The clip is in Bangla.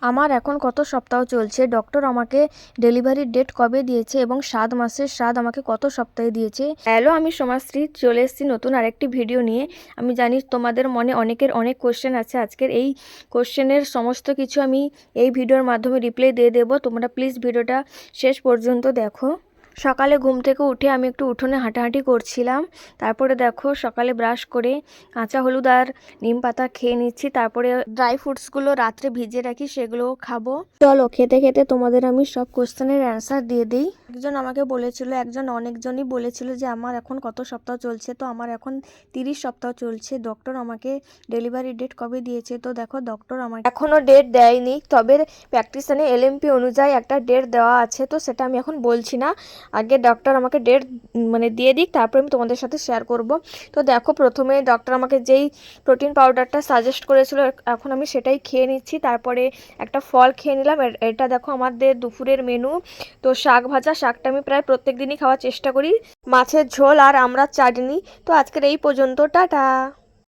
আমার এখন কত সপ্তাহ চলছে, ডক্টর আমাকে ডেলিভারির ডেট কবে দিয়েছে এবং 7 মাসের স্বাদ আমাকে কত সপ্তাহে দিয়েছে। হ্যালো, আমি সমাজশ্রী চলে এসেছি নতুন আরেকটি ভিডিও নিয়ে। আমি জানি তোমাদের মনে অনেকের অনেক কোশ্চেন আছে। আজকের এই কোশ্চেনের সমস্ত কিছু আমি এই ভিডিওর মাধ্যমে রিপ্লাই দিয়ে দেবো। তোমরা প্লিজ ভিডিওটা শেষ পর্যন্ত দেখো। সকালে ঘুম থেকে উঠে আমি একটু উঠোনে হাঁটাহাঁটি করছিলাম। তারপরে দেখো সকালে ব্রাশ করে কাঁচা হলুদ আর নিম পাতা খেয়ে নিচ্ছি। তারপরে ড্রাই ফ্রুটসগুলো রাত্রে ভিজিয়ে রাখি, সেগুলোও খাবো। চলো খেতে খেতে তোমাদের আমি সব কোশ্চেনের অ্যান্সার দিয়ে দিই। একজন আমাকে বলেছিল, অনেকজনই বলেছিল যে আমার এখন কত সপ্তাহ চলছে। তো আমার এখন 30 সপ্তাহ চলছে। ডক্টর আমাকে ডেলিভারি ডেট কবে দিয়েছে, তো দেখো ডক্টর আমাকে এখনো ডেট দেয়নি, তবে প্র্যাকটিশনে এলএমপি অনুযায়ী একটা ডেট দেওয়া আছে। তো সেটা আমি এখন বলছি না, আগে ডক্টর আমাকে ডেট দিয়ে দিক, তারপরে আমি তোমাদের সাথে শেয়ার করব। তো দেখো প্রথমে ডক্টর আমাকে যেই প্রোটিন পাউডারটা সাজেস্ট করেছিল এখন আমি সেটাই খেয়ে নিচ্ছি। তারপরে একটা ফল খেয়ে নিলাম। এটা দেখো আমাদের দুপুরের মেনু। তো শাক ভাজা, শাকটা আমি প্রায় প্রত্যেক দিনই খাওয়ার চেষ্টা করি, মাছের ঝোল আর আমরা চাটনি। তো আজকের এই পর্যন্ত, টাটা।